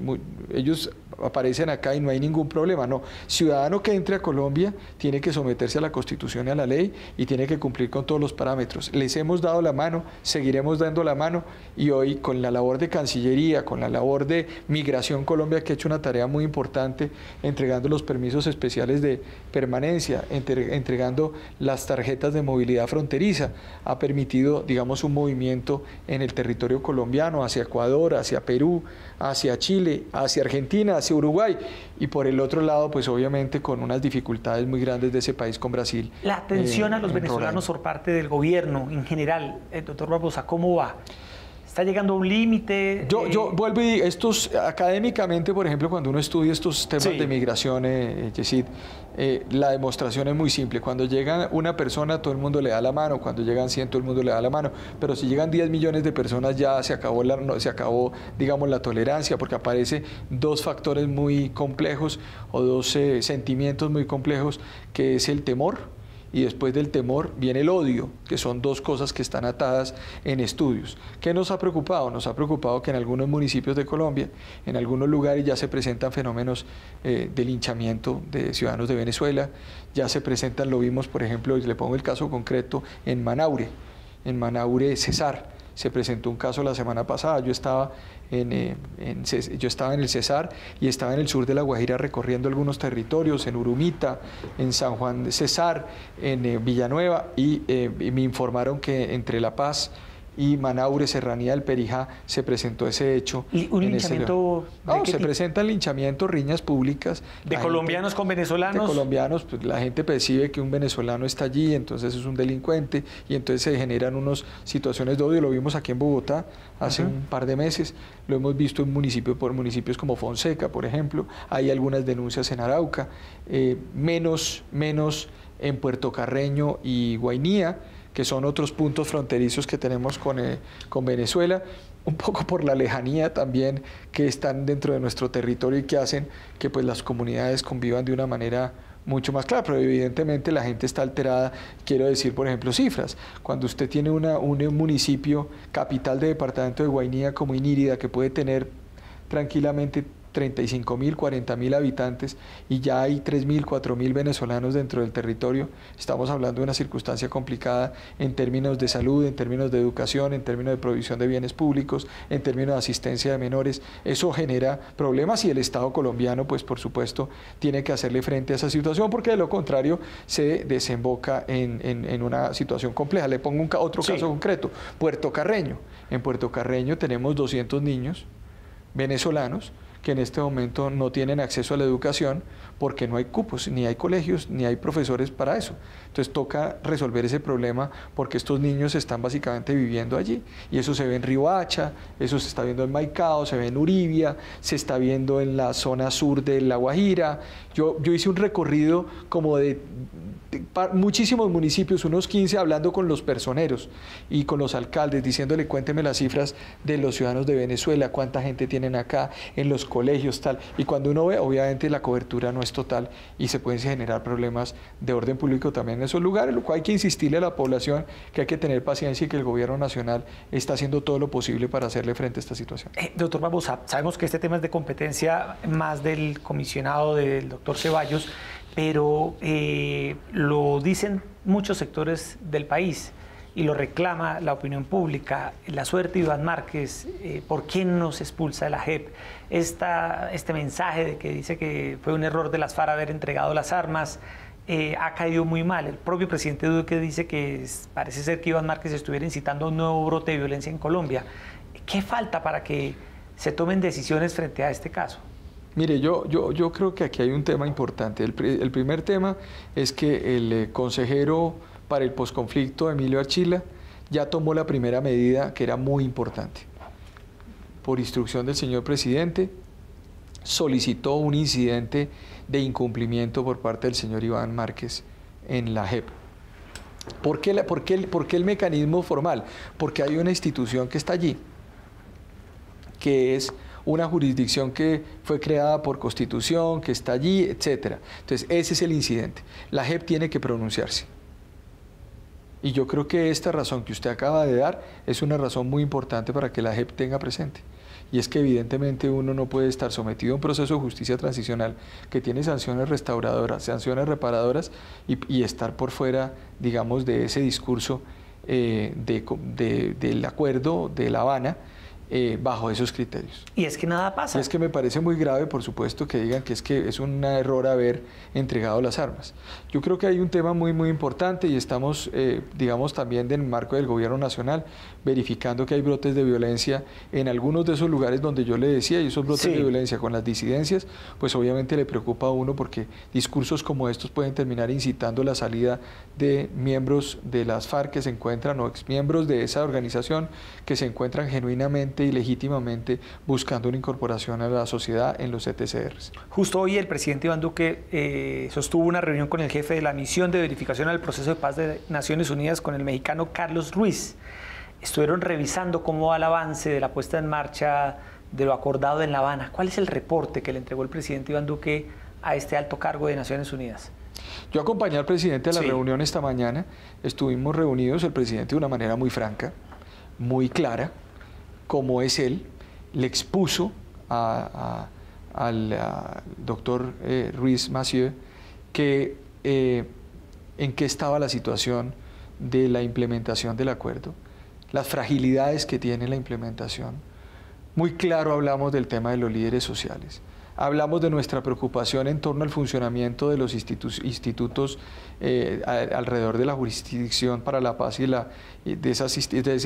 ellos aparecen acá y no hay ningún problema. No, ciudadano que entre a Colombia tiene que someterse a la Constitución y a la ley y tiene que cumplir con todos los parámetros. Les hemos dado la mano, seguiremos dando la mano, y hoy con la labor de Cancillería, con la labor de Migración Colombia, que ha hecho una tarea muy importante entregando los permisos especiales de permanencia, entregando las tarjetas de movilidad fronteriza, ha permitido, digamos, un movimiento en el territorio colombiano hacia Ecuador, hacia Perú, hacia Chile, hacia Argentina, hacia Uruguay, y por el otro lado, pues obviamente con unas dificultades muy grandes de ese país con Brasil. La atención a los venezolanos por parte del gobierno en general, doctor Barbosa, ¿cómo va? ¿Está llegando a un límite? Yo vuelvo y estos, académicamente, por ejemplo, cuando uno estudia estos temas de migración, Yesid, la demostración es muy simple. Cuando llega una persona, todo el mundo le da la mano. Cuando llegan 100, todo el mundo le da la mano. Pero si llegan 10 millones de personas, ya se acabó, digamos, la tolerancia, porque aparecen dos factores muy complejos o dos sentimientos muy complejos, que es el temor, y después del temor viene el odio, que son dos cosas que están atadas en estudios. ¿Qué nos ha preocupado? Nos ha preocupado que en algunos municipios de Colombia, en algunos lugares ya se presentan fenómenos de linchamiento de ciudadanos de Venezuela, ya se presentan, lo vimos por ejemplo, y le pongo el caso concreto, en Manaure, Cesar. Se presentó un caso la semana pasada. Yo estaba en el Cesar y estaba en el sur de La Guajira recorriendo algunos territorios, en Urumita, en San Juan de Cesar, en Villanueva, y me informaron que entre La Paz y Manaure, Serranía del Perijá, se presentó ese hecho. ¿Y un linchamiento? Se presentan linchamientos, riñas públicas. ¿De colombianos con venezolanos? De colombianos, pues la gente percibe que un venezolano está allí, entonces es un delincuente, y entonces se generan unas situaciones de odio. Lo vimos aquí en Bogotá hace un par de meses, lo hemos visto en municipios como Fonseca, por ejemplo. Hay algunas denuncias en Arauca, menos en Puerto Carreño y Guainía, que son otros puntos fronterizos que tenemos con Venezuela, un poco por la lejanía también que están dentro de nuestro territorio y que hacen que pues las comunidades convivan de una manera mucho más clara, pero evidentemente la gente está alterada. Quiero decir, por ejemplo, cifras. Cuando usted tiene un municipio capital de departamento de Guainía como Inírida, que puede tener tranquilamente 35.000, 40.000 habitantes, y ya hay 3.000, 4.000 venezolanos dentro del territorio, estamos hablando de una circunstancia complicada en términos de salud, en términos de educación, en términos de provisión de bienes públicos, en términos de asistencia de menores. Eso genera problemas y el Estado colombiano, pues por supuesto, tiene que hacerle frente a esa situación, porque de lo contrario se desemboca en una situación compleja. Le pongo otro caso concreto, Puerto Carreño. En Puerto Carreño tenemos 200 niños venezolanos que en este momento no tienen acceso a la educación porque no hay cupos, ni hay colegios, ni hay profesores para eso. Entonces toca resolver ese problema porque estos niños están básicamente viviendo allí. Y eso se ve en Riohacha, eso se está viendo en Maicao, se ve en Uribia, se está viendo en la zona sur de La Guajira. Yo hice un recorrido como de muchísimos municipios, unos 15, hablando con los personeros y con los alcaldes, diciéndole: cuénteme las cifras de los ciudadanos de Venezuela, cuánta gente tienen acá, en los colegios, tal. Y cuando uno ve, obviamente la cobertura no es total y se pueden generar problemas de orden público también en esos lugares, lo cual hay que insistirle a la población que hay que tener paciencia y que el gobierno nacional está haciendo todo lo posible para hacerle frente a esta situación. Doctor Barbosa, sabemos que este tema es de competencia más del comisionado del doctor Ceballos, pero lo dicen muchos sectores del país y lo reclama la opinión pública. La suerte de Iván Márquez, ¿por quién nos expulsa de la JEP? Este mensaje de que dice que fue un error de las FARC haber entregado las armas, ha caído muy mal. El propio presidente Duque dice que parece ser que Iván Márquez estuviera incitando a un nuevo brote de violencia en Colombia. ¿Qué falta para que se tomen decisiones frente a este caso? Mire, yo creo que aquí hay un tema importante. El primer tema es que el consejero para el posconflicto, Emilio Archila, ya tomó la primera medida que era muy importante. Por instrucción del señor presidente, solicitó un incidente de incumplimiento por parte del señor Iván Márquez en la JEP. ¿Por qué el mecanismo formal? Porque hay una institución que está allí, que es una jurisdicción que fue creada por Constitución, que está allí, etcétera. Entonces, ese es el incidente. La JEP tiene que pronunciarse. Y yo creo que esta razón que usted acaba de dar es una razón muy importante para que la JEP tenga presente. Y es que evidentemente uno no puede estar sometido a un proceso de justicia transicional que tiene sanciones restauradoras, sanciones reparadoras y estar por fuera, digamos, de ese discurso del acuerdo de La Habana, bajo esos criterios. Y es que nada pasa. Y es que me parece muy grave, por supuesto, que digan que es un error haber entregado las armas. Yo creo que hay un tema muy importante y estamos, digamos, también en el marco del gobierno nacional, verificando que hay brotes de violencia en algunos de esos lugares donde yo le decía, y esos brotes de violencia con las disidencias, pues obviamente le preocupa a uno porque discursos como estos pueden terminar incitando la salida de miembros de las FARC que se encuentran, o exmiembros de esa organización que se encuentran genuinamente y legítimamente buscando una incorporación a la sociedad en los ETCRs. Justo hoy el presidente Iván Duque sostuvo una reunión con el jefe de la misión de verificación al proceso de paz de Naciones Unidas, con el mexicano Carlos Ruiz. Estuvieron revisando cómo va el avance de la puesta en marcha de lo acordado en La Habana. ¿Cuál es el reporte que le entregó el presidente Iván Duque a este alto cargo de Naciones Unidas? Yo acompañé al presidente a la reunión esta mañana. Estuvimos reunidos, el presidente de una manera muy franca, muy clara, como es él, le expuso al doctor Ruiz Massieu que en qué estaba la situación de la implementación del acuerdo, las fragilidades que tiene la implementación. Muy claro hablamos del tema de los líderes sociales. Hablamos de nuestra preocupación en torno al funcionamiento de los institutos alrededor de la jurisdicción para la paz y de esa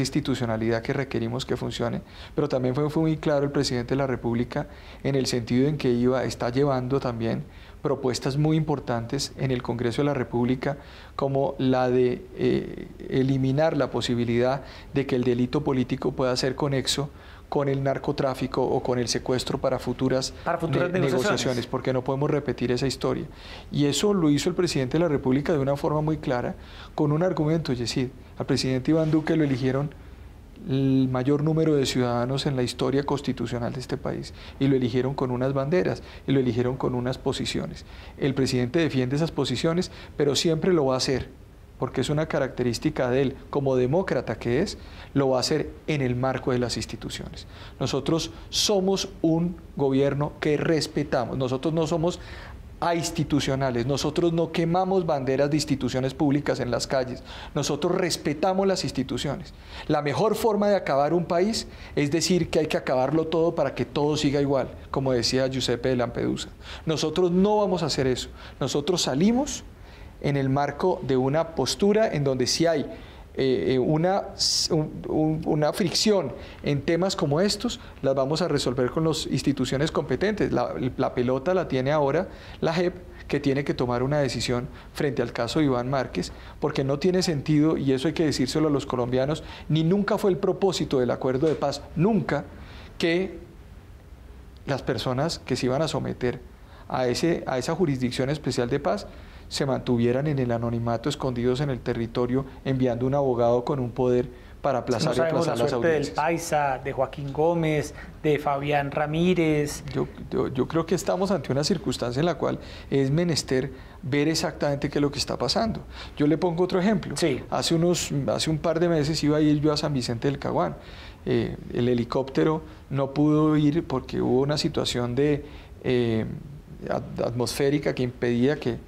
institucionalidad que requerimos que funcione, pero también fue muy claro el presidente de la República en el sentido en que está llevando también propuestas muy importantes en el Congreso de la República, como la de eliminar la posibilidad de que el delito político pueda ser conexo con el narcotráfico o con el secuestro para futuras negociaciones, porque no podemos repetir esa historia. Y eso lo hizo el presidente de la República de una forma muy clara, con un argumento, es decir, al presidente Iván Duque lo eligieron el mayor número de ciudadanos en la historia constitucional de este país, y lo eligieron con unas banderas, y lo eligieron con unas posiciones. El presidente defiende esas posiciones, pero siempre lo va a hacer, porque es una característica de él, como demócrata que es, lo va a hacer en el marco de las instituciones. Nosotros somos un gobierno que respetamos, nosotros no somos institucionales, nosotros no quemamos banderas de instituciones públicas en las calles, nosotros respetamos las instituciones. La mejor forma de acabar un país es decir que hay que acabarlo todo para que todo siga igual, como decía Giuseppe de Lampedusa. Nosotros no vamos a hacer eso, nosotros salimos en el marco de una postura en donde si hay una fricción en temas como estos, las vamos a resolver con las instituciones competentes. La pelota la tiene ahora la JEP, que tiene que tomar una decisión frente al caso de Iván Márquez, porque no tiene sentido, y eso hay que decírselo a los colombianos, ni nunca fue el propósito del acuerdo de paz, nunca, que las personas que se iban a someter a esa jurisdicción especial de paz se mantuvieran en el anonimato, escondidos en el territorio, enviando un abogado con un poder para aplazar y aplazar las audiencias. Del Paisa, de Joaquín Gómez, de Fabián Ramírez. Yo creo que estamos ante una circunstancia en la cual es menester ver exactamente qué es lo que está pasando. Yo le pongo otro ejemplo. Sí. Hace un par de meses iba a ir yo a San Vicente del Caguán. El helicóptero no pudo ir porque hubo una situación de atmosférica que impedía que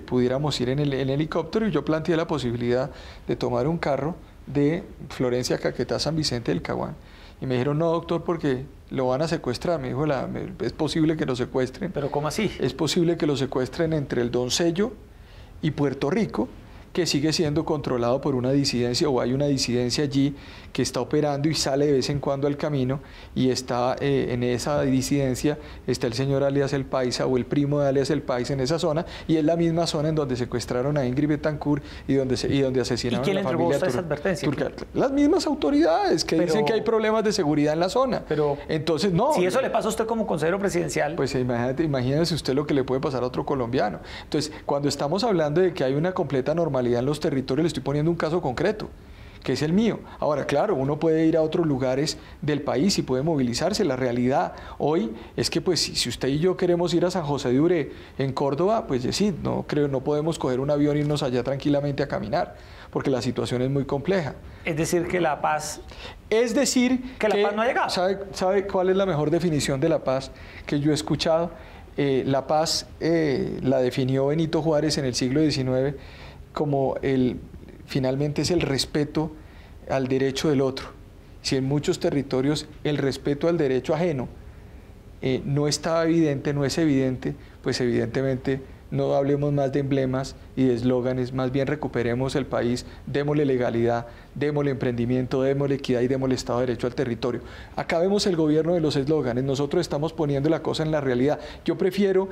pudiéramos ir en el helicóptero, y yo planteé la posibilidad de tomar un carro de Florencia Caquetá, San Vicente del Caguán. Y me dijeron, no, doctor, porque lo van a secuestrar. Me dijo, es posible que lo secuestren. ¿Pero cómo así? Es posible que lo secuestren entre el Doncello y Puerto Rico, que sigue siendo controlado por una disidencia, o hay una disidencia allí que está operando y sale de vez en cuando al camino, y está en esa disidencia está el señor alias El Paisa, o el primo de alias El Paisa, en esa zona, y es la misma zona en donde secuestraron a Ingrid Betancourt y donde asesinaron a la familia. ¿Y quién le entregó esa advertencia? Las mismas autoridades que dicen que hay problemas de seguridad en la zona. Pero entonces, no. Si eso le pasa a usted como consejero presidencial. Pues imagínese usted lo que le puede pasar a otro colombiano. Entonces, cuando estamos hablando de que hay una completa normalidad en los territorios, le estoy poniendo un caso concreto, que es el mío. Ahora, claro, uno puede ir a otros lugares del país y puede movilizarse. La realidad hoy es que, pues, si usted y yo queremos ir a San José de Uré, en Córdoba, pues sí, no podemos coger un avión e irnos allá tranquilamente a caminar, porque la situación es muy compleja. Es decir, que la paz... Es decir, que la paz no ha llegado. ¿Sabe cuál es la mejor definición de la paz que yo he escuchado? La paz la definió Benito Juárez en el siglo XIX como finalmente es el respeto al derecho del otro. Si en muchos territorios el respeto al derecho ajeno no está evidente, no es evidente, pues evidentemente no hablemos más de emblemas y de eslóganes, más bien recuperemos el país, démosle legalidad, démosle emprendimiento, démosle equidad y démosle Estado de Derecho al territorio. Acabemos el gobierno de los eslóganes, nosotros estamos poniendo la cosa en la realidad. Yo prefiero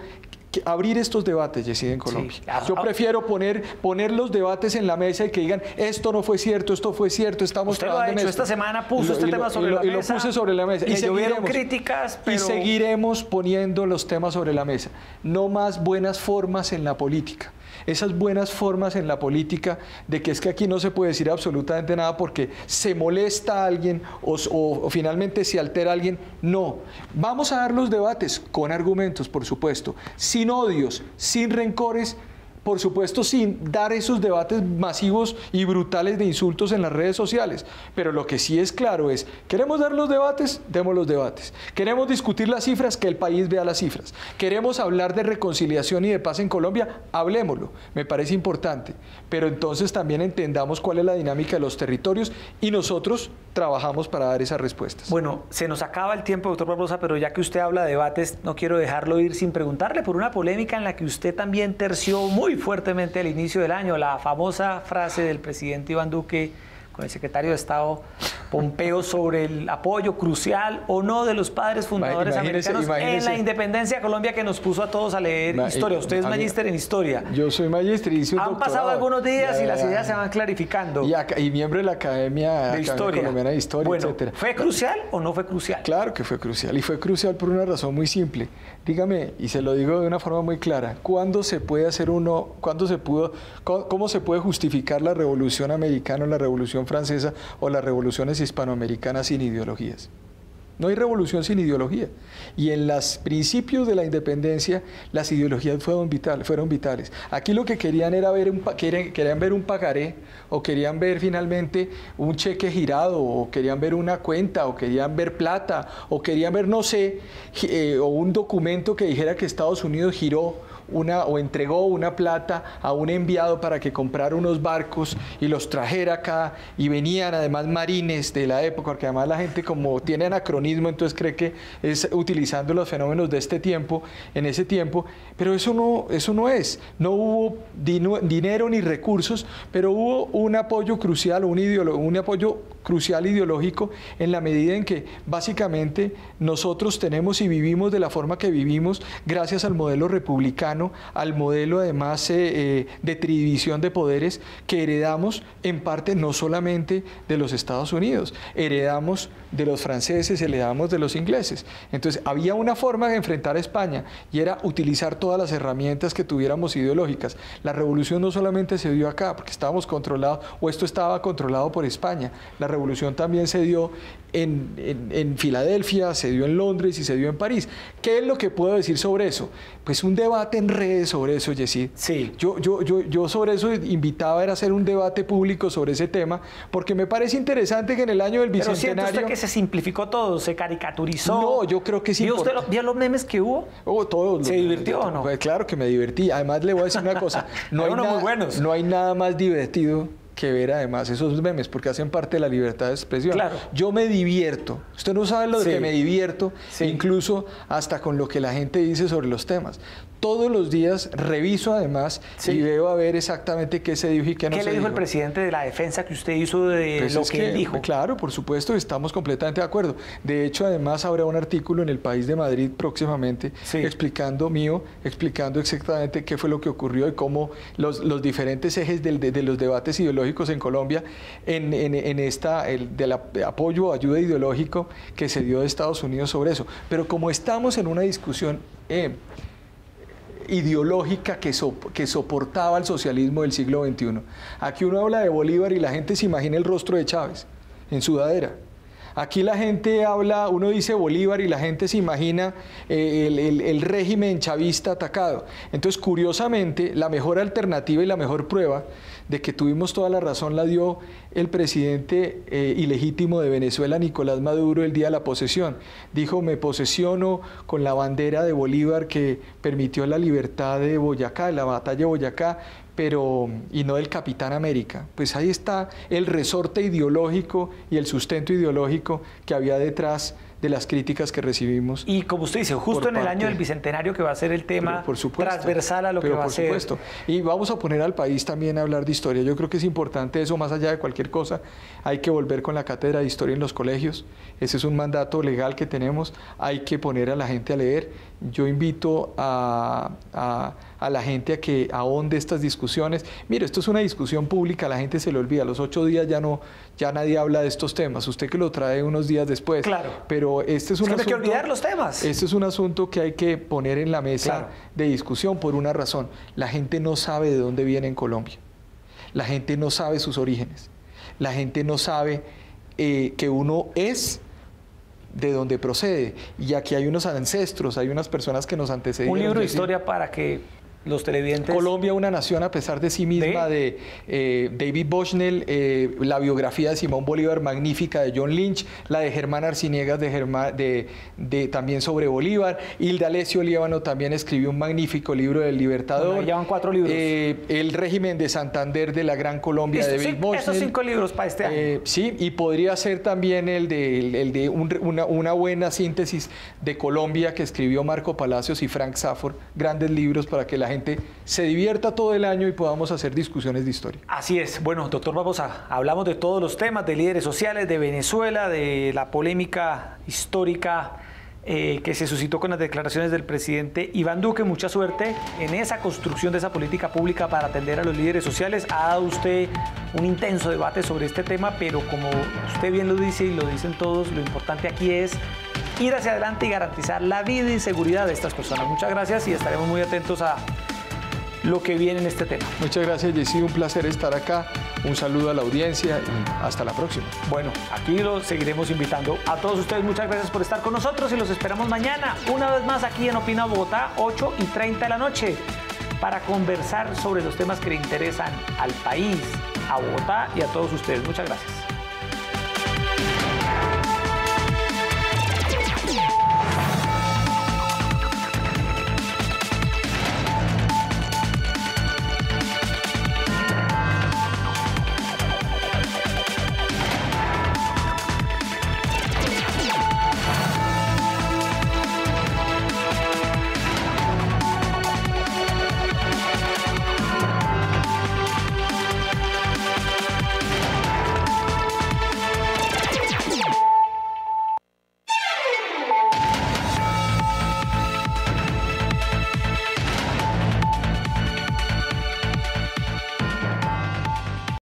abrir estos debates, Yesid, en Colombia. Sí, claro. Yo prefiero poner los debates en la mesa y que digan, esto no fue cierto, esto fue cierto, estamos trabajando en esto. Esta semana puso este tema sobre la mesa. Y lo puse sobre la mesa. Y seguiremos críticas, pero... Y seguiremos poniendo los temas sobre la mesa. No más buenas formas en la política. Esas buenas formas en la política de que es que aquí no se puede decir absolutamente nada porque se molesta a alguien o finalmente se altera a alguien. No, vamos a dar los debates con argumentos, por supuesto, sin odios, sin rencores, por supuesto sin dar esos debates masivos y brutales de insultos en las redes sociales. Pero lo que sí es claro es, ¿queremos dar los debates? Demos los debates. ¿Queremos discutir las cifras? Que el país vea las cifras. ¿Queremos hablar de reconciliación y de paz en Colombia? Hablémoslo, me parece importante. Pero entonces también entendamos cuál es la dinámica de los territorios y nosotros trabajamos para dar esas respuestas. Bueno, se nos acaba el tiempo, doctor Barbosa, pero ya que usted habla de debates, no quiero dejarlo ir sin preguntarle por una polémica en la que usted también terció muy fuertemente al inicio del año, la famosa frase del presidente Iván Duque con el secretario de Estado Pompeo sobre el apoyo crucial o no de los padres fundadores americanos en la independencia de Colombia, que nos puso a todos a leer historia. Usted es magíster en historia. Yo soy magíster y hice un doctorado. Han pasado algunos días y las ideas se van clarificando. Y miembro de la Academia Colombiana de Historia, bueno, etcétera. ¿Fue crucial o no fue crucial? Claro que fue crucial, y fue crucial por una razón muy simple. Dígame, y se lo digo de una forma muy clara, ¿cómo se puede justificar la Revolución Americana, la Revolución Francesa o las revoluciones hispanoamericanas sin ideologías? No hay revolución sin ideología. Y en los principios de la independencia, las ideologías fueron vitales. Aquí lo que querían era querían ver un pagaré, o querían ver finalmente un cheque girado, o querían ver una cuenta, o querían ver plata, o querían ver, no sé, o un documento que dijera que Estados Unidos giró o entregó una plata a un enviado para que comprara unos barcos y los trajera acá, y venían además marines de la época, porque además la gente, como tiene anacronismo, entonces cree que es utilizando los fenómenos de este tiempo, en ese tiempo, pero eso no no hubo dinero ni recursos, pero hubo un apoyo crucial, un apoyo crucial ideológico, en la medida en que básicamente nosotros tenemos y vivimos de la forma que vivimos gracias al modelo republicano, al modelo además de tridivisión de poderes que heredamos en parte no solamente de los Estados Unidos, heredamos de los franceses, heredamos de los ingleses. Entonces había una forma de enfrentar a España y era utilizar todas las herramientas que tuviéramos ideológicas. La revolución no solamente se dio acá porque estábamos controlados, o esto estaba controlado por España. La revolución también se dio en Filadelfia, se dio en Londres y se dio en París. ¿Qué es lo que puedo decir sobre eso? Pues un debate en redes sobre eso, Yesid. Sí. Yo sobre eso invitaba a hacer un debate público sobre ese tema, porque me parece interesante que en el año del Bicentenario... Pero ¿siente usted que se simplificó todo, se caricaturizó? No, yo creo que sí. ¿Vio usted los memes que hubo? Todos. ¿Se divirtió o no? Pues claro que me divertí. Además le voy a decir una cosa. No hay nada más divertido que ver además esos memes, porque hacen parte de la libertad de expresión. Claro. Yo me divierto, usted no sabe lo de que me divierto, incluso hasta con lo que la gente dice sobre los temas. Todos los días reviso además y veo a ver exactamente qué se dijo y qué no se dijo. ¿Qué le dijo el presidente de la defensa que usted hizo de pues lo que él dijo? Claro, por supuesto, estamos completamente de acuerdo. De hecho, además habrá un artículo en El País de Madrid próximamente explicando exactamente qué fue lo que ocurrió y cómo los diferentes ejes de los debates ideológicos en Colombia del apoyo o ayuda ideológico que se dio de Estados Unidos sobre eso. Pero como estamos en una discusión ideológica que soportaba el socialismo del siglo XXI. Aquí uno habla de Bolívar y la gente se imagina el rostro de Chávez en sudadera. Aquí la gente habla, uno dice Bolívar y la gente se imagina el régimen chavista atacado. Entonces, curiosamente, la mejor alternativa y la mejor prueba de que tuvimos toda la razón la dio el presidente ilegítimo de Venezuela, Nicolás Maduro, el día de la posesión. Dijo, me posesiono con la bandera de Bolívar que permitió la libertad de Boyacá, la batalla de Boyacá, y no del Capitán América. Pues ahí está el resorte ideológico y el sustento ideológico que había detrás de las críticas que recibimos. Y como usted dice, justo en el año del Bicentenario, que va a ser el tema transversal a lo que va a ser. Por supuesto. Y vamos a poner al país también a hablar de historia. Yo creo que es importante eso, más allá de cualquier cosa. Hay que volver con la cátedra de historia en los colegios. Ese es un mandato legal que tenemos. Hay que poner a la gente a leer. Yo invito a la gente a que ahonde estas discusiones. Mire, esto es una discusión pública, la gente se le olvida. A los 8 días ya nadie habla de estos temas. Usted que lo trae unos días después. Claro. Pero este es un asunto, hay que olvidar los temas. Este es un asunto que hay que poner en la mesa de discusión por una razón. La gente no sabe de dónde viene en Colombia. La gente no sabe sus orígenes. La gente no sabe que uno es de donde procede. Y aquí hay unos ancestros, hay unas personas que nos antecedieron. Un libro de historia para que los televidentes... Colombia, una nación a pesar de sí misma, de David Bushnell, la biografía de Simón Bolívar, magnífica, de John Lynch, la de Germán Arciniegas, también sobre Bolívar. Hilda Alessio Líbano también escribió un magnífico libro del Libertador. Bueno, llevan 4 libros. El régimen de Santander de la Gran Colombia, de David Bushnell. Esos 5 libros para este año. Sí, y podría ser también el de una buena síntesis de Colombia que escribió Marco Palacios y Frank Safford. Grandes libros para que la gente se divierta todo el año y podamos hacer discusiones de historia. Así es. Bueno, doctor Barbosa, hablamos de todos los temas, de líderes sociales, de Venezuela, de la polémica histórica que se suscitó con las declaraciones del presidente Iván Duque. Mucha suerte en esa construcción de esa política pública para atender a los líderes sociales. Ha dado usted un intenso debate sobre este tema, pero como usted bien lo dice y lo dicen todos, lo importante aquí es ir hacia adelante y garantizar la vida y seguridad de estas personas. Muchas gracias y estaremos muy atentos a lo que viene en este tema. Muchas gracias, Jessy, un placer estar acá. Un saludo a la audiencia y hasta la próxima. Bueno, aquí los seguiremos invitando a todos ustedes. Muchas gracias por estar con nosotros y los esperamos mañana, una vez más aquí en Opina Bogotá, 8:30 de la noche, para conversar sobre los temas que le interesan al país, a Bogotá y a todos ustedes. Muchas gracias.